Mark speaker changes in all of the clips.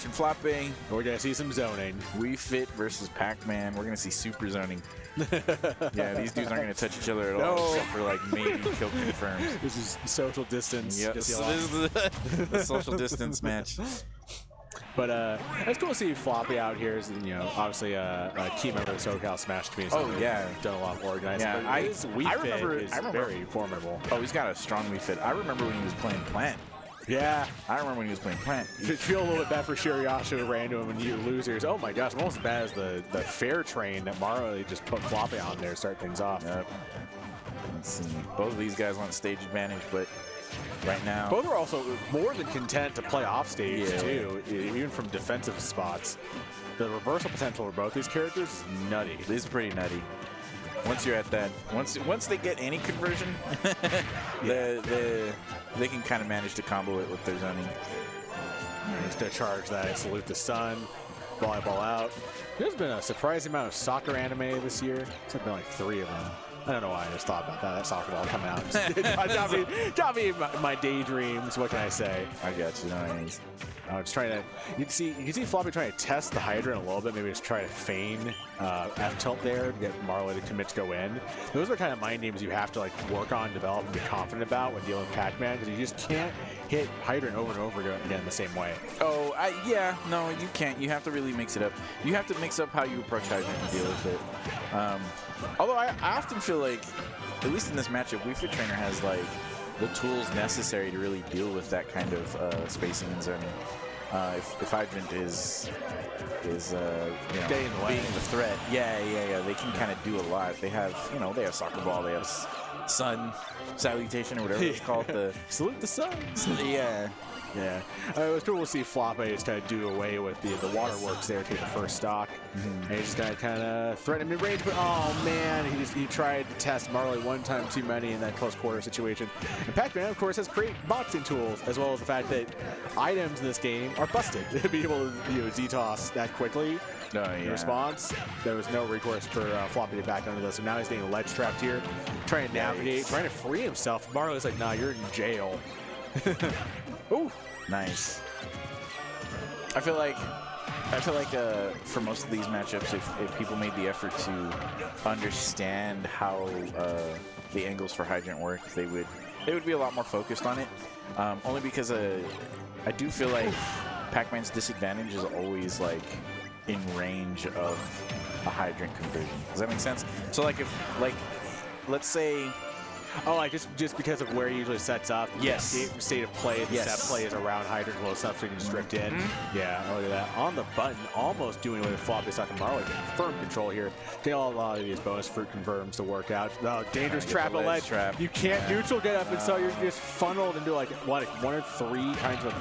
Speaker 1: And Floppeh,
Speaker 2: We're going to see some zoning.
Speaker 1: Wii Fit versus Pac-Man. We're going to see super zoning. Yeah, these dudes aren't going to touch each other at all, except for like maybe kill confirms.
Speaker 2: This is social distance.
Speaker 1: Yep, this is the social distance match.
Speaker 2: But it's cool to see Floppeh out here. As, obviously a key member of the SoCal Smash community.
Speaker 1: Oh yeah,
Speaker 2: done a lot of organizing.
Speaker 1: Yeah,
Speaker 2: I remember very formidable.
Speaker 1: Oh, he's got a strong Wii Fit. I remember when he was playing Plant.
Speaker 2: Yeah,
Speaker 1: I remember when he was playing Plant.
Speaker 2: You feel a little bit bad for Shiriyasha who ran to him and you losers. Oh my gosh, almost as bad as the fair train that Marley just put Floppeh on there to start things off.
Speaker 1: Yep. Let's see. Both of these guys want stage advantage, but right now
Speaker 2: both are also more than content to play off stage too, even from defensive spots. The reversal potential for both these characters is nutty.
Speaker 1: It is pretty nutty. Once you're at that, once they get any conversion, they can kind of manage to combo it with their zoning.
Speaker 2: Just to charge that, salute the sun, volleyball out. There's been a surprising amount of soccer anime this year. There's been like 3 of them. I don't know why I just thought about that soccer ball coming out. got me in my daydreams. What can I say?
Speaker 1: I got you. Nice.
Speaker 2: I was trying to. You can see Floppeh trying to test the hydrant a little bit. Maybe just try to feign F tilt there to get Marley to commit to go in. Those are kind of mind games you have to like work on, develop, and be confident about when dealing with Pac-Man because you just can't hit hydrant over and over again the same way.
Speaker 1: Oh, yeah, no, you can't. You have to really mix it up. You have to mix up how you approach hydrant and deal with it. Although I often feel like, at least in this matchup, Wii Fit Trainer has like the tools necessary to really deal with that kind of spacing and zoning. If hydrant is being the threat, yeah, they can kind of do a lot. They have they have soccer ball, they have sun salutation or whatever it's called. The
Speaker 2: salute the sun.
Speaker 1: Yeah.
Speaker 2: Yeah, it was cool to see Floppeh just kind of do away with the waterworks there, take the first stock. And he just kind of threatened mid-range, but oh man, he tried to test Marley one time too many in that close quarter situation. And Pac-Man, of course, has great boxing tools, as well as the fact that items in this game are busted. To be able to Z-toss that quickly in response, there was no recourse for Floppeh to back under this. So now he's getting ledge trapped here, trying to navigate, trying to free himself. Marley's like, nah, you're in jail. Ooh,
Speaker 1: nice. I feel like for most of these matchups, if people made the effort to understand how the angles for hydrant work, they would be a lot more focused on it. Only because I do feel like Pac-Man's disadvantage is always like in range of a hydrant conversion. Does that make sense? So like let's say.
Speaker 2: Oh, like just because of where he usually sets up.
Speaker 1: Yes.
Speaker 2: State of play, the set play is around hydrant close enough so you can just drift in. Yeah, look at that. On the button, almost doing what Floppeh stuck in Marley. Firm control here. They all allow these bonus fruit confirms to work out. Oh, dangerous trap, a ledge trap. You can't neutral get up, and so you're just funneled into like one or 3 kinds of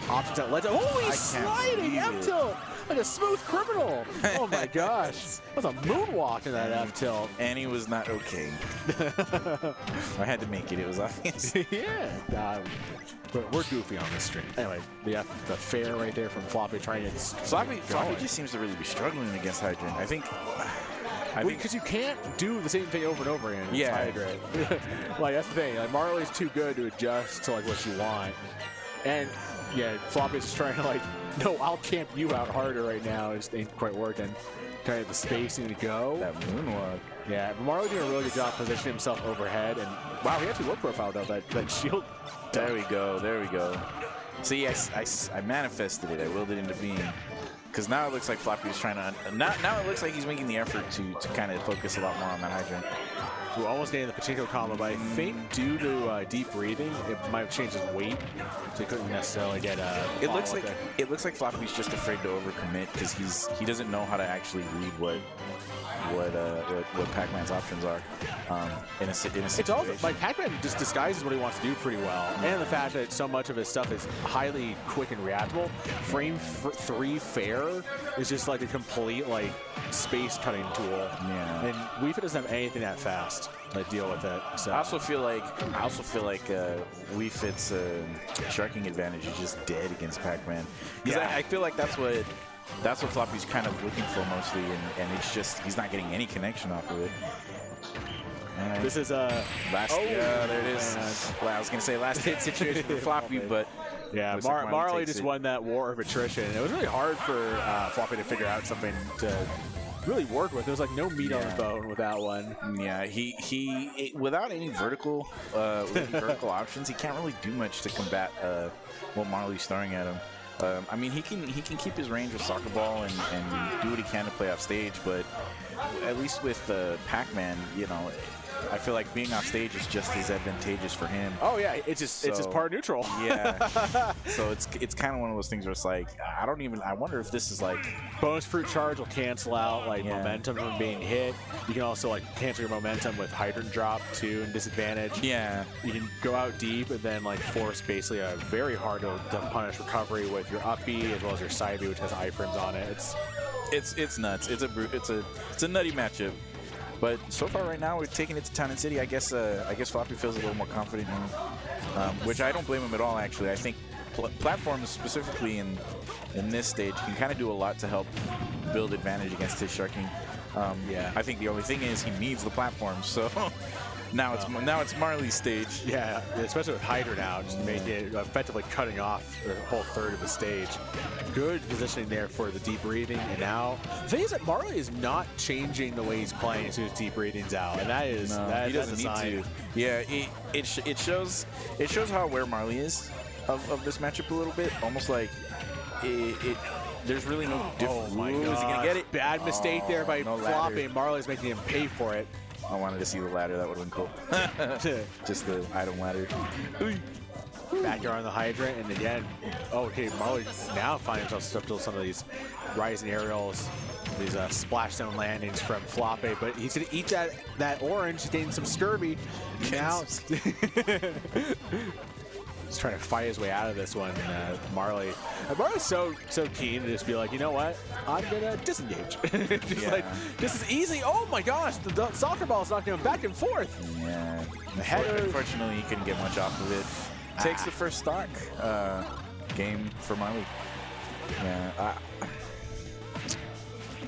Speaker 2: options at ledge. Oh, he's sliding F-tilt like a smooth criminal. Oh my gosh. That was a moonwalk in that F-tilt.
Speaker 1: And he was not okay. I had to make it. It was obvious.
Speaker 2: Yeah. We're goofy on this stream. Anyway, the fair right there from Floppeh trying to
Speaker 1: Floppeh just seems to really be struggling against hydrant. I think
Speaker 2: because you can't do the same thing over and over again.
Speaker 1: Yeah.
Speaker 2: Hydrant. Like that's the thing. Like Marley's too good to adjust to like what you want. And yeah, Floppeh's just trying to like, no, I'll camp you out harder right now. It just ain't quite working. Kind of the spacing to go.
Speaker 1: That moonwalk.
Speaker 2: Yeah, but Marley doing a really good job positioning himself overhead. And wow, he actually low profile though, that shield.
Speaker 1: There we go. See, I manifested it. I willed it into being. Because now it looks like Floppeh is trying to. Now it looks like he's making the effort to kind of focus a lot more on that hydrant.
Speaker 2: We're almost getting the Pachinko combo, but I think due to deep breathing, it might have changed his weight, so he couldn't necessarily get
Speaker 1: it looks like Floppeh's just afraid to overcommit because he doesn't know how to actually read what Pac-Man's options are in a situation.
Speaker 2: It's also like Pac-Man just disguises what he wants to do pretty well, and the fact that so much of his stuff is highly quick and reactable. Frame 3 fair is just like a complete like space cutting tool.
Speaker 1: Yeah.
Speaker 2: And Wii Fit doesn't have anything that fast to deal with it. So.
Speaker 1: I also feel like Wii Fit's sharking advantage is just dead against Pac-Man. Because I feel like that's what Floppeh's kind of looking for mostly, and it's just he's not getting any connection off of it.
Speaker 2: This is
Speaker 1: last. Yeah, there it is. Well, I was gonna say last hit situation for Floppeh, but
Speaker 2: Yeah,
Speaker 1: Looks like
Speaker 2: Marley
Speaker 1: takes
Speaker 2: just
Speaker 1: it.
Speaker 2: won that war of attrition. It was really hard for Floppeh to figure out something to really work with. There was like no meat on the bone with that one.
Speaker 1: Yeah, without any vertical options, he can't really do much to combat what Marley's throwing at him. I mean, he can keep his range with soccer ball and do what he can to play off stage, but at least with Pac-Man, you know, I feel like being off stage is just as advantageous for him.
Speaker 2: Oh yeah, it's just part neutral.
Speaker 1: Yeah. So it's kind of one of those things where it's like I wonder if this is like
Speaker 2: bonus fruit charge will cancel out like momentum from being hit. You can also like cancel your momentum with hydrant drop too and disadvantage.
Speaker 1: Yeah.
Speaker 2: You can go out deep and then like force basically a very hard to punish recovery with your up B as well as your side B, which has iframes on it.
Speaker 1: It's nuts. It's a nutty matchup. But so far, right now, we're taking it to Town and City. I guess Floppeh feels a little more confident in him, which I don't blame him at all. Actually, I think platforms specifically in this stage can kind of do a lot to help build advantage against his sharking.
Speaker 2: Yeah.
Speaker 1: I think the only thing is he needs the platforms. So now it's Marley's stage.
Speaker 2: Yeah, especially with Hydra now, just making it effectively cutting off the whole third of the stage. Good positioning there for the deep breathing, and now the thing is that Marley is not changing the way he's playing as soon as deep breathing's out, and that is
Speaker 1: he doesn't need to. Yeah, it shows how aware Marley is of this matchup a little bit. Almost like there's really no difference.
Speaker 2: Oh my God!
Speaker 1: Is he gonna get it?
Speaker 2: Bad mistake there by
Speaker 1: no
Speaker 2: Floppeh. Marley's making him pay for it.
Speaker 1: I wanted to see the ladder. That would have been cool. Just the item ladder.
Speaker 2: Back here on the hydrant, and again, okay, Marley now finds himself susceptible to some of these rising aerials, these splashdown landings from Floppeh, but he's gonna eat that orange. He's getting some scurvy. Now he's trying to fight his way out of this one. Marley's so keen to just be like, you know what? I'm gonna disengage. Just like this is easy. Oh my gosh, the soccer ball is knocking him back and forth.
Speaker 1: Yeah. Unfortunately, he couldn't get much off of it. Takes the first stock game for Marley.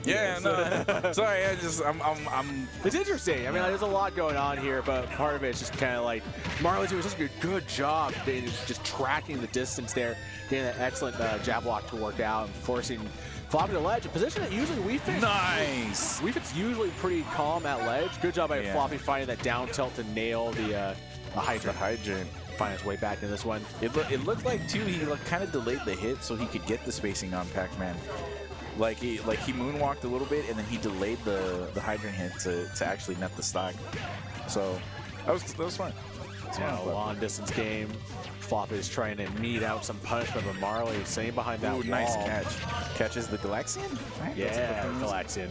Speaker 1: No. Sorry, I'm.
Speaker 2: It's interesting. I mean, there's a lot going on here, but part of it is just kind of like Marley's doing such a good job in just tracking the distance there, getting that excellent jab block to work out, and forcing Floppeh to ledge, a position that usually
Speaker 1: Nice.
Speaker 2: Weefit's usually pretty calm at ledge. Good job by Floppeh finding that down tilt to nail the hydrant. Find his way back in this one.
Speaker 1: It looked like too he kind of delayed the hit so he could get the spacing on Pac-Man. Like he moonwalked a little bit and then he delayed the hydrant hit to actually net the stock. So that was fun.
Speaker 2: Yeah, a long distance game. Floppeh is trying to mete out some punishment, but Marley is staying behind that wall.
Speaker 1: Nice catch. Catches the Galaxian? Right?
Speaker 2: Yeah, Galaxian.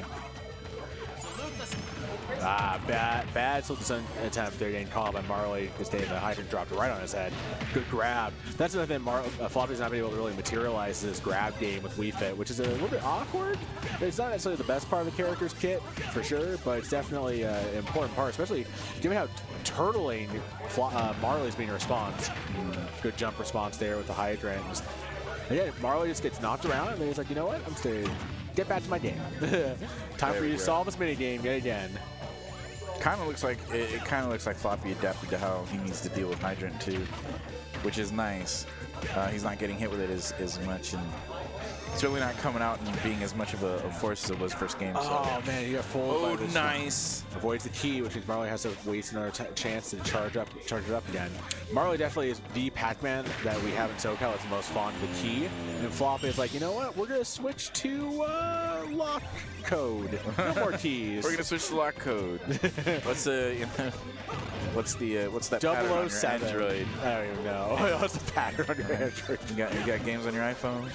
Speaker 2: Bad Silk attempt there, getting called by Marley because the hydrant dropped right on his head. Good grab. That's another thing. Floppeh's not been able to really materialize this grab game with Wii Fit, which is a little bit awkward. It's not necessarily the best part of the character's kit, for sure, but it's definitely an important part, especially given how turtling Marley's being a response. Good jump response there with the hydrant. Again, Marley just gets knocked around, and then he's like, you know what? I'm just going to get back to my game. Time for you to solve this mini game yet again.
Speaker 1: Kind of looks like Floppeh adapted to how he needs to deal with hydrant too, which is nice. He's not getting hit with it as much, and it's really not coming out and being as much of a force as it was first game. So.
Speaker 2: Oh man, he got fooled.
Speaker 1: Oh, nice.
Speaker 2: Avoids the key, which means Marley has to waste another chance to charge it up again. Marley definitely is the Pac-Man that we have in SoCal. It's the most fond of the key. And Floppeh is like, you know what? We're gonna switch to lock code. No more keys.
Speaker 1: We're gonna switch to lock code. What's that pattern on your
Speaker 2: 007.
Speaker 1: Android?
Speaker 2: I don't even know. What's the pattern on your Android?
Speaker 1: You got games on your iPhone?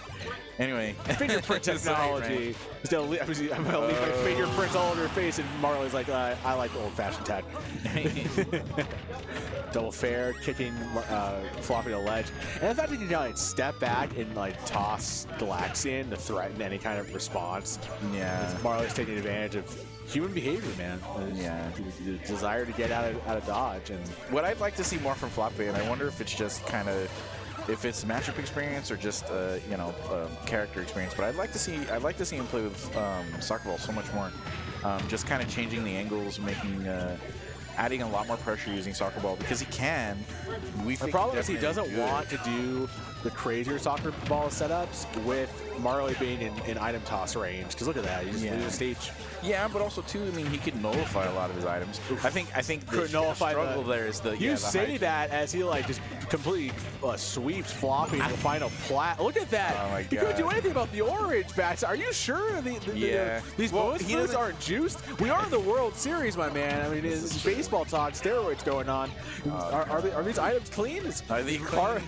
Speaker 1: Anyway.
Speaker 2: Fingerprint technology. I'm gonna leave my fingerprints all over your face, and Marley's like, I like the old-fashioned tech. Double fair, kicking Floppeh to ledge. And the fact that you can like step back and like toss Galaxian to threaten any kind of response.
Speaker 1: Yeah.
Speaker 2: Marley's taking advantage of human behavior, man. The desire to get out of dodge. And
Speaker 1: what I'd like to see more from Floppeh, and I wonder if it's just kind of if it's matchup experience or just character experience, but I'd like to see him play with soccer ball so much more. Just kind of changing the angles, adding a lot more pressure using soccer ball because he can.
Speaker 2: The problem is he doesn't want to do the crazier soccer ball setups with Marley being in item toss range. Because look at that, he just leaves the stage.
Speaker 1: Yeah, but also too, I mean, he could nullify a lot of his items. I think the struggle there is the
Speaker 2: you say that as he like just completely sweeps Floppeh in the final plat. Look at that!
Speaker 1: Oh my God.
Speaker 2: He couldn't do anything about the orange bats. Are you sure these bonus fruits aren't juiced? We are in the World Series, my man. I mean, it's baseball talk, steroids going on. Are these items clean?
Speaker 1: Are they clean?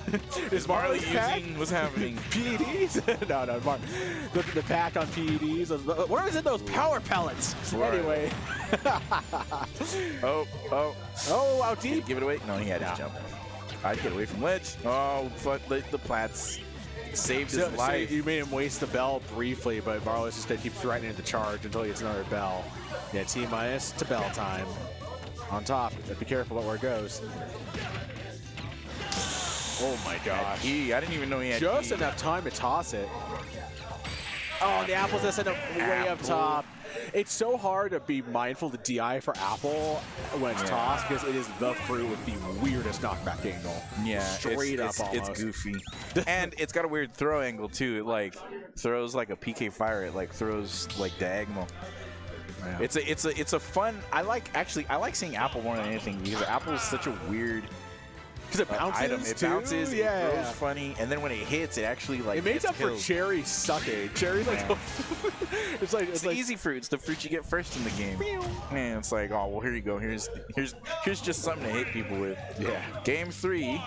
Speaker 1: Is Marley using what's happening?
Speaker 2: PEDs? No. The pack on PEDs. What is in those power pellets?
Speaker 1: Right.
Speaker 2: Anyway.
Speaker 1: Oh, out deep. Give it away. No, he had to jump. I'd get away from ledge. Oh, but the plats saved his life.
Speaker 2: So you made him waste the bell briefly, but Marley's just going to keep threatening the charge until he gets another bell. Yeah, T-minus to bell time. On top. Be careful about where it goes. Oh my gosh.
Speaker 1: I didn't even know he had
Speaker 2: just enough time to toss it. Oh, the apples just end up way up top. It's so hard to be mindful to DI for apple when it's tossed because it is the fruit with the weirdest knockback angle.
Speaker 1: Yeah,
Speaker 2: straight up almost.
Speaker 1: It's goofy. And it's got a weird throw angle too. It like throws like a PK fire. It like throws like diagonal. Yeah. It's a fun. I like seeing apple more than anything because apple is such a weird.
Speaker 2: Because it bounces,
Speaker 1: item. It bounces, it throws funny, and then when it hits, it actually like
Speaker 2: it makes up
Speaker 1: killed.
Speaker 2: For cherry sucking. Cherry's like
Speaker 1: it's the easy fruit. It's the fruit you get first in the game. And it's like, oh well, here you go. Here's just something to hit people with.
Speaker 2: Yeah.
Speaker 1: Game 3,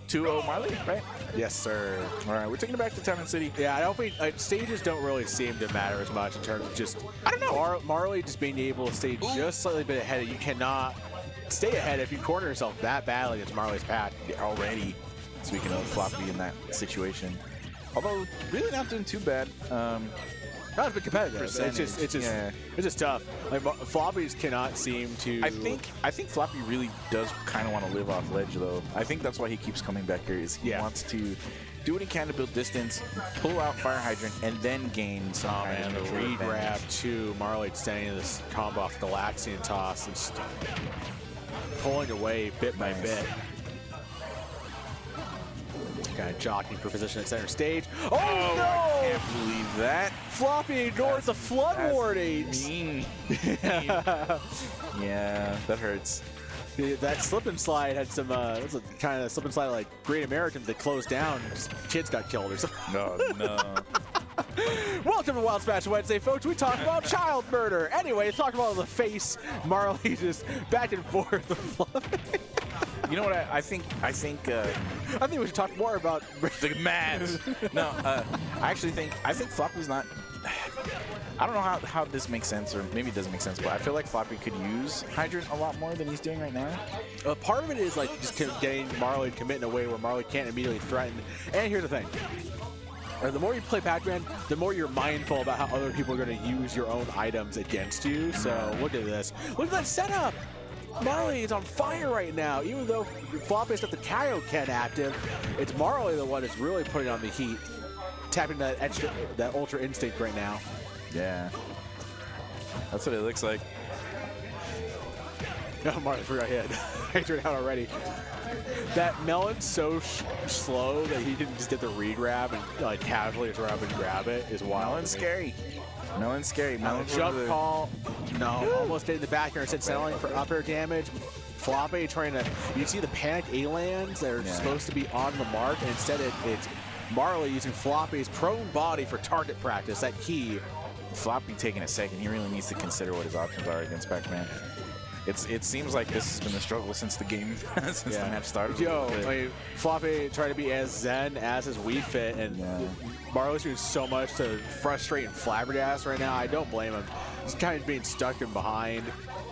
Speaker 1: 2-0 Marley, right?
Speaker 2: Yes, sir.
Speaker 1: All right, we're taking it back to Town and City.
Speaker 2: Yeah, I don't think stages don't really seem to matter as much in terms of just I don't know. Marley just being able to stay just slightly bit ahead. You cannot stay ahead if you corner yourself that badly against Marley's pack
Speaker 1: already. Speaking of Floppeh in that situation, although really not doing too bad.
Speaker 2: Not a bit competitive. It's just tough. Like Floppeh's cannot seem to.
Speaker 1: I think Floppeh really does kind of want to live off ledge though. I think that's why he keeps coming back here. Is he wants to do what he can to build distance, pull out Fire Hydrant, and then gain some
Speaker 2: the re-grab too. Marley extending this combo off Galaxian toss and pulling away bit by bit. Kind of jockeying for position at center stage. Oh, no!
Speaker 1: I can't believe that.
Speaker 2: Floppeh ignores the flood warnings.
Speaker 1: Mean. Yeah, that hurts.
Speaker 2: That slip and slide had some, that's a kind of slip and slide like Great Americans that closed down. Kids got killed or something.
Speaker 1: No.
Speaker 2: Welcome to Wild Smash Wednesday, folks. We talk about child murder. Anyway, talk about the face. Marley just back and forth.
Speaker 1: You know what I think
Speaker 2: I think we should talk more about
Speaker 1: the match. No, I think Floppeh's not. I don't know how this makes sense, or maybe it doesn't make sense, but I feel like Floppeh could use Hydrant a lot more than he's doing right now.
Speaker 2: Part of it is like just getting Marley to commit in a way where Marley can't immediately threaten. And here's the thing. The more you play Pac-Man, the more you're mindful about how other people are going to use your own items against you. So look at this. Look at that setup. Marley is on fire right now. Even though Floppeh's got the Kaioken active, it's Marley the one that's really putting on the heat, tapping that Ultra Instinct right now.
Speaker 1: Yeah, that's what it looks like.
Speaker 2: Oh, Marley forgot he had Hydrant out already. That Melon's so slow that he didn't just get the re-grab and like casually just grab and grab it is wild.
Speaker 1: Melon's scary. Melon's scary. Melon's
Speaker 2: jump call. No, almost hit in the back here instead selling for up air damage. Floppeh trying to, you see the panic A-lands that are supposed to be on the mark, and instead it's Marley using Floppeh's prone body for target practice, that key.
Speaker 1: Floppeh taking a second. He really needs to consider what his options are against Pac-Man. It seems like this has been the struggle since the game, since the match started.
Speaker 2: I mean, Floppeh tried to be as zen as his Wii Fit, and Marley's doing so much to frustrate and flabbergast right now. I don't blame him. He's kind of being stuck in behind.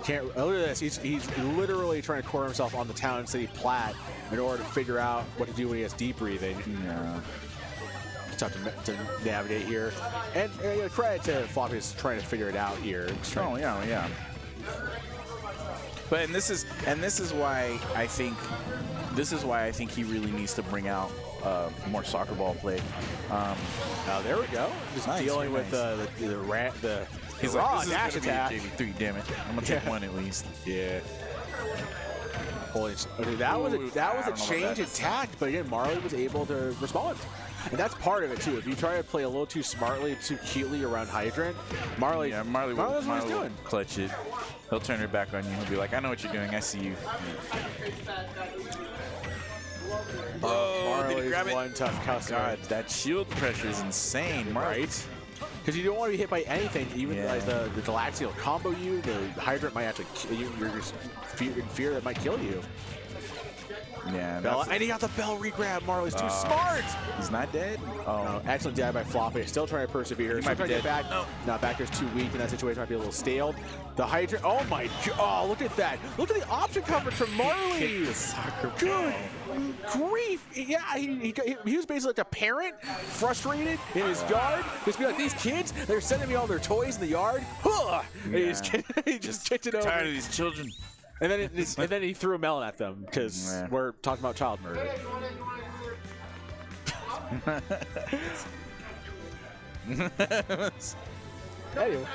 Speaker 2: Can't look at this. He's literally trying to corner himself on the Town and City plat in order to figure out what to do when he has deep breathing.
Speaker 1: Yeah.
Speaker 2: It's tough to navigate here, and credit to Floppeh's trying to figure it out here.
Speaker 1: Oh yeah. But this is why I think he really needs to bring out more soccer ball play.
Speaker 2: There we go. Just dealing with the
Speaker 1: He's
Speaker 2: raw
Speaker 1: like, this
Speaker 2: dash
Speaker 1: is
Speaker 2: attack.
Speaker 1: JV3, damn it. I'm gonna take one at least.
Speaker 2: Yeah. Holy, okay, that was a change in tact, but again, Marley was able to respond. And that's part of it too. If you try to play a little too smartly, too cutely around Hydrant, Marley knows what he's doing.
Speaker 1: Clutch it. He'll turn it back on you. He'll be like, I know what you're doing. I see you. Oh, did he grab it?
Speaker 2: One tough customer.
Speaker 1: God, that shield pressure is insane,
Speaker 2: right? Because you don't want to be hit by anything. Even like the Galaxy will combo you. The Hydrant might actually kill you. You're just in fear that might kill you.
Speaker 1: Yeah,
Speaker 2: and he got the bell regrab. Marley's too smart.
Speaker 1: He's not dead. Oh,
Speaker 2: no, excellent dive by Floppeh. Still trying to persevere.
Speaker 1: He might be dead.
Speaker 2: Back. No, back there's too weak in that situation. Might be a little stale. The Hydrant. Oh my God! Oh, look at that! Look at the option coverage from Marley.
Speaker 1: Hit the soccer
Speaker 2: Good grief! Yeah, he was basically like a parent, frustrated in his yard. Just be like, these kids, they're sending me all their toys in the yard. Huh!
Speaker 1: Yeah.
Speaker 2: He just kicked it over.
Speaker 1: Tired of these children.
Speaker 2: And then he threw a melon at them because we're talking about child murder. Anyway.